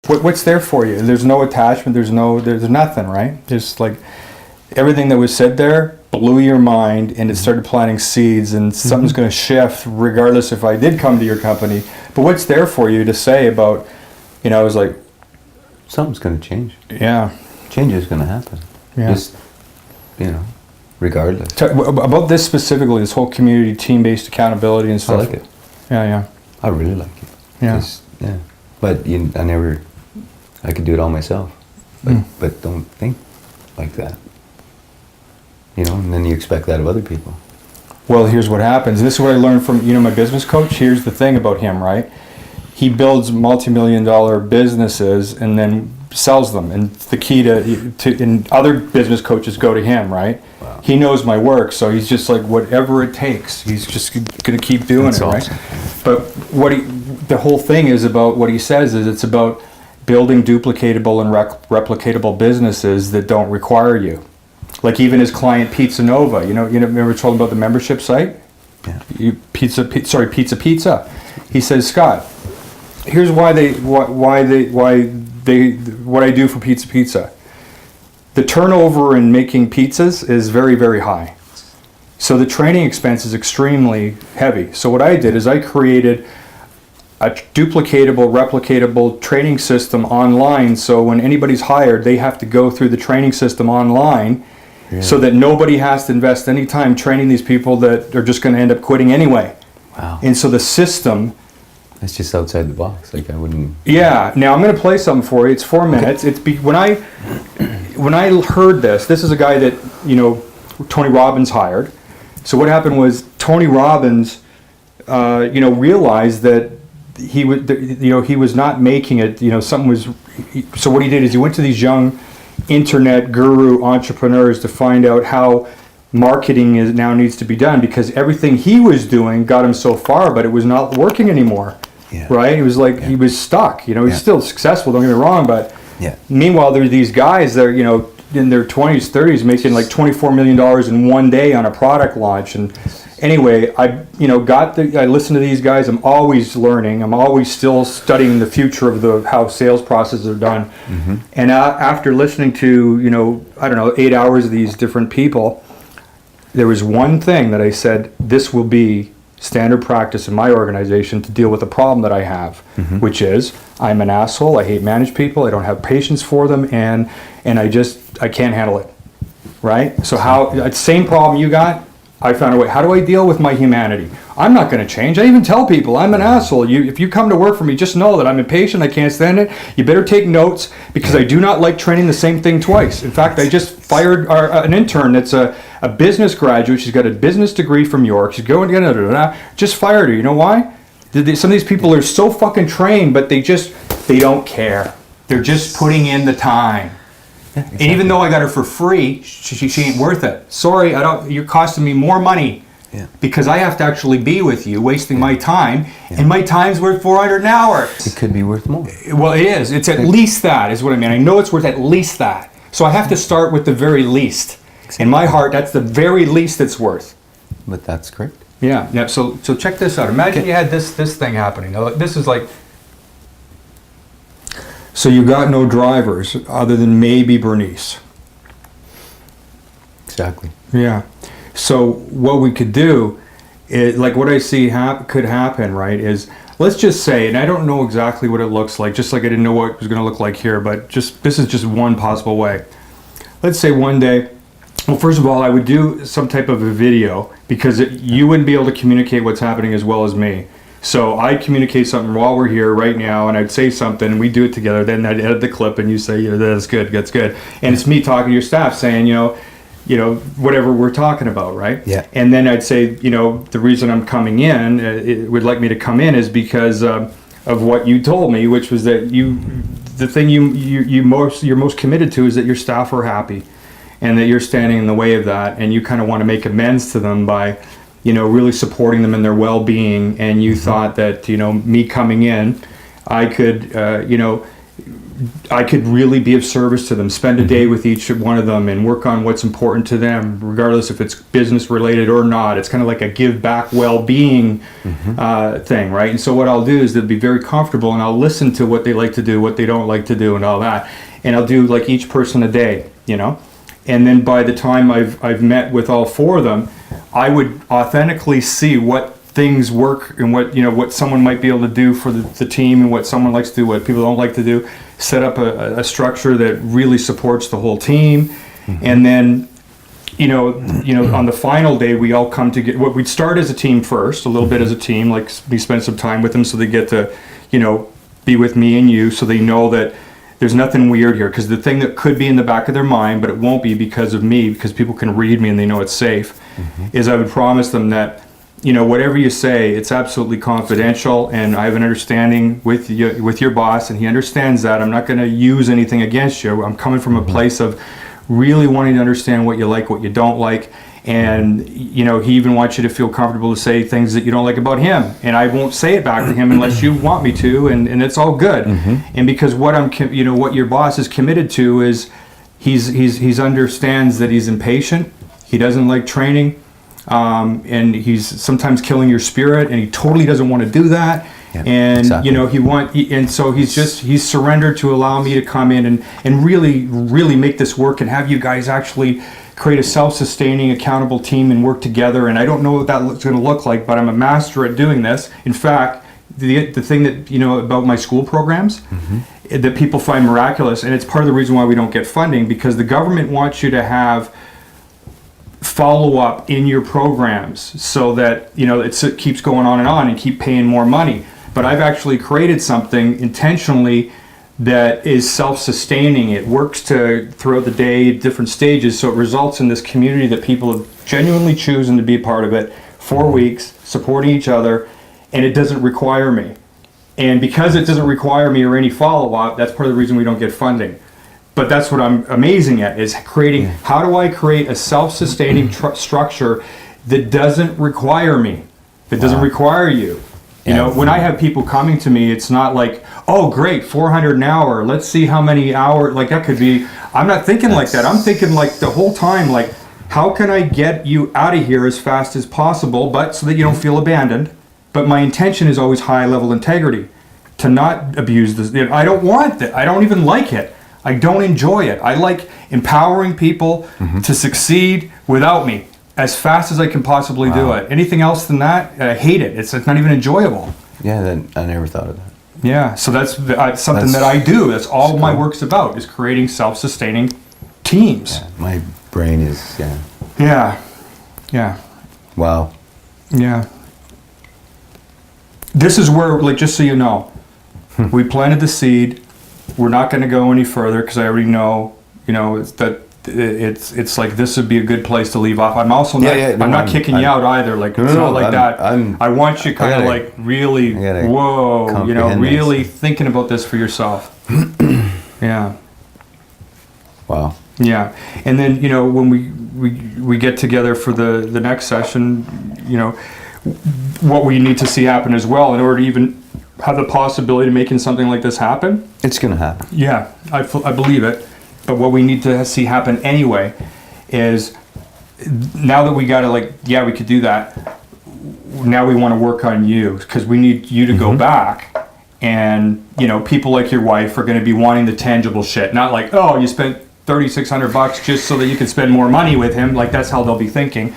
what's there for you? There's no attachment. There's nothing, right? Just like everything that was said there blew your mind, and it started planting seeds, and something's going to shift regardless if I did come to your company. But what's there for you to say about, I was like, something's going to change. Yeah. Change is going to happen. Yeah. Just, regardless. About this specifically, this whole community, team-based accountability and stuff. I like it. Yeah. I really like it. Yeah. Yeah. But I could do it all myself. But don't think like that. And then you expect that of other people. Well, here's what happens. This is what I learned from, my business coach. Here's the thing about him, right? He builds multi-million-dollar businesses and then sells them. And the key to and other business coaches go to him, right? Wow. He knows my work, so he's just like, whatever it takes, he's just going to keep doing That's it, awesome. right? But the whole thing is about what he says is it's about building duplicatable and replicatable businesses that don't require you. Like even his client Pizza Nova, you remember told him about the membership site? Yeah. Pizza. He says, Scott, here's why what I do for Pizza. The turnover in making pizzas is very, very high. So the training expense is extremely heavy. So what I did is I created a duplicatable, replicatable training system online. So when anybody's hired, they have to go through the training system online. Yeah. So that nobody has to invest any time training these people that are just going to end up quitting anyway. Wow. And so the system... It's just outside the box. Like I wouldn't... Yeah. Now I'm going to play something for you. It's 4 minutes. When I heard this is a guy that, Tony Robbins hired. So what happened was Tony Robbins, realized that he was not making it, something was... So what he did is he went to these young internet guru entrepreneurs to find out how marketing now needs to be done, because everything he was doing got him so far, but it was not working anymore. Yeah. Right? It was like he was stuck. He's still successful, don't get me wrong, but meanwhile there are these guys that are, in their 20s, 30s making like $24 million in one day on a product launch. And anyway, I listened to these guys. I'm always learning. I'm always still studying the future of how sales processes are done. Mm-hmm. And after listening to, 8 hours of these different people, there was one thing that I said, this will be standard practice in my organization to deal with the problem that I have, which is I'm an asshole. I hate manage people. I don't have patience for them, and I can't handle it. Right? So same problem you got, I found a way. How do I deal with my humanity? I'm not going to change. I even tell people I'm an asshole. If you come to work for me, just know that I'm impatient. I can't stand it. You better take notes, because I do not like training the same thing twice. In fact, I just fired an intern that's a business graduate. She's got a business degree from York. She's going to just fired her. You know why? Some of these people are so fucking trained, but they don't care. They're just putting in the time. Yeah, exactly. And even though I got her for free, she ain't worth it. Sorry, you're costing me more money because I have to actually be with you, wasting my time, and my time's worth $400 an hour. It could be worth more. Well, it is. It's at least that, is what I mean. I know it's worth at least that. So I have to start with the very least. Exactly. In my heart, that's the very least it's worth. But that's correct. Yeah. So check this out. Imagine you had this thing happening. Now, this is like... So you got no drivers other than maybe Bernice. Exactly. Yeah. So what we could do is, like what I see could happen, right, is let's just say, and I don't know exactly what it looks like, just like I didn't know what it was going to look like here, but this is just one possible way. Let's say one day, well, first of all, I would do some type of a video, because you wouldn't be able to communicate what's happening as well as me. So I'd communicate something while we're here right now, and I'd say something, and we'd do it together. Then I'd edit the clip, and you say, that's good, that's good. And it's me talking to your staff saying, whatever we're talking about, right? Yeah. And then I'd say, the reason I'm coming in, would like me to come in, is because of what you told me, which was that the thing you're most committed to is that your staff are happy, and that you're standing in the way of that, and you kind of want to make amends to them by, really supporting them in their well-being. And you thought that, me coming in, I could, I could really be of service to them, spend a day with each one of them and work on what's important to them, regardless if it's business related or not. It's kind of like a give back well-being thing, right? And so what I'll do is they'll be very comfortable, and I'll listen to what they like to do, what they don't like to do, and all that. And I'll do like each person a day, you know? And then by the time I've met with all four of them, I would authentically see what things work and what, you know, what someone might be able to do for the team and what someone likes to do, what people don't like to do, set up a structure that really supports the whole team. And then, you know, on the final day, we all come together. What we'd start as a team first, a little bit as a team, like we spend some time with them so they get to, you know, be with me and you, so they know that there's nothing weird here. Because the thing that could be in the back of their mind, but it won't be because of me, because people can read me and they know it's safe, is I would promise them that, you know, whatever you say, it's absolutely confidential, and I have an understanding with you, with your boss, and he understands that. I'm not going to use anything against you. I'm coming from a place of really wanting to understand what you like, what you don't like, and, you know, he even wants you to feel comfortable to say things that you don't like about him, and I won't say it back to him unless you want me to, and it's all good. And because what what your boss is committed to is he's understands that he's impatient, he doesn't like training, and he's sometimes killing your spirit, and he totally doesn't want to do that. And exactly. you know, and so he's surrendered to allow me to come in and really make this work and have you guys actually create a self-sustaining, accountable team and work together. And I don't know what that's going to look like, but I'm a master at doing this. In fact, the thing that, you know, about my school programs that people find miraculous, and it's part of the reason why we don't get funding, because the government wants you to have follow-up in your programs so that, you know, it keeps going on and keep paying more money. But I've actually created something intentionally that is self-sustaining. It works throughout the day, different stages, so it results in this community that people have genuinely chosen to be a part of it. 4 weeks, supporting each other, and it doesn't require me. And because it doesn't require me or any follow-up, that's part of the reason we don't get funding. But that's what I'm amazing at, is creating, how do I create a self-sustaining structure that doesn't require me, that doesn't require you. You know, when I have people coming to me, it's not like, oh, great, 400 an hour. Let's see how many hours, like that could be. I'm not thinking like that. I'm thinking like the whole time, like, how can I get you out of here as fast as possible, but so that you don't feel abandoned. But my intention is always high level integrity, to not abuse this. I don't want that. I don't even like it. I don't enjoy it. I like empowering people to succeed without me, as fast as I can possibly do it. Anything else than that, I hate it. It's not even enjoyable. Yeah, I never thought of that. Yeah, so that's something that I do. That's all my work's about, is creating self-sustaining teams. Yeah, my brain is, Yeah. Wow. Yeah. This is where, like, just so you know, we planted the seed. We're not going to go any further because I already know, you know, it's like this would be a good place to leave off. I'm also not, I'm not kicking you out either. Like, it's not like that. I want you kind of like really, whoa, you know, really thinking about this for yourself. Yeah. Wow. Yeah. And then, you know, when we get together for the next session, you know, what we need to see happen as well in order to even have the possibility of making something like this happen. It's going to happen. Yeah, I believe it. But what we need to see happen anyway is, now that we got to, like, yeah, we could do that. Now we want to work on you, because we need you to go back, and, you know, people like your wife are going to be wanting the tangible shit, not like, oh, you spent $3,600 just so that you can spend more money with him. Like, that's how they'll be thinking.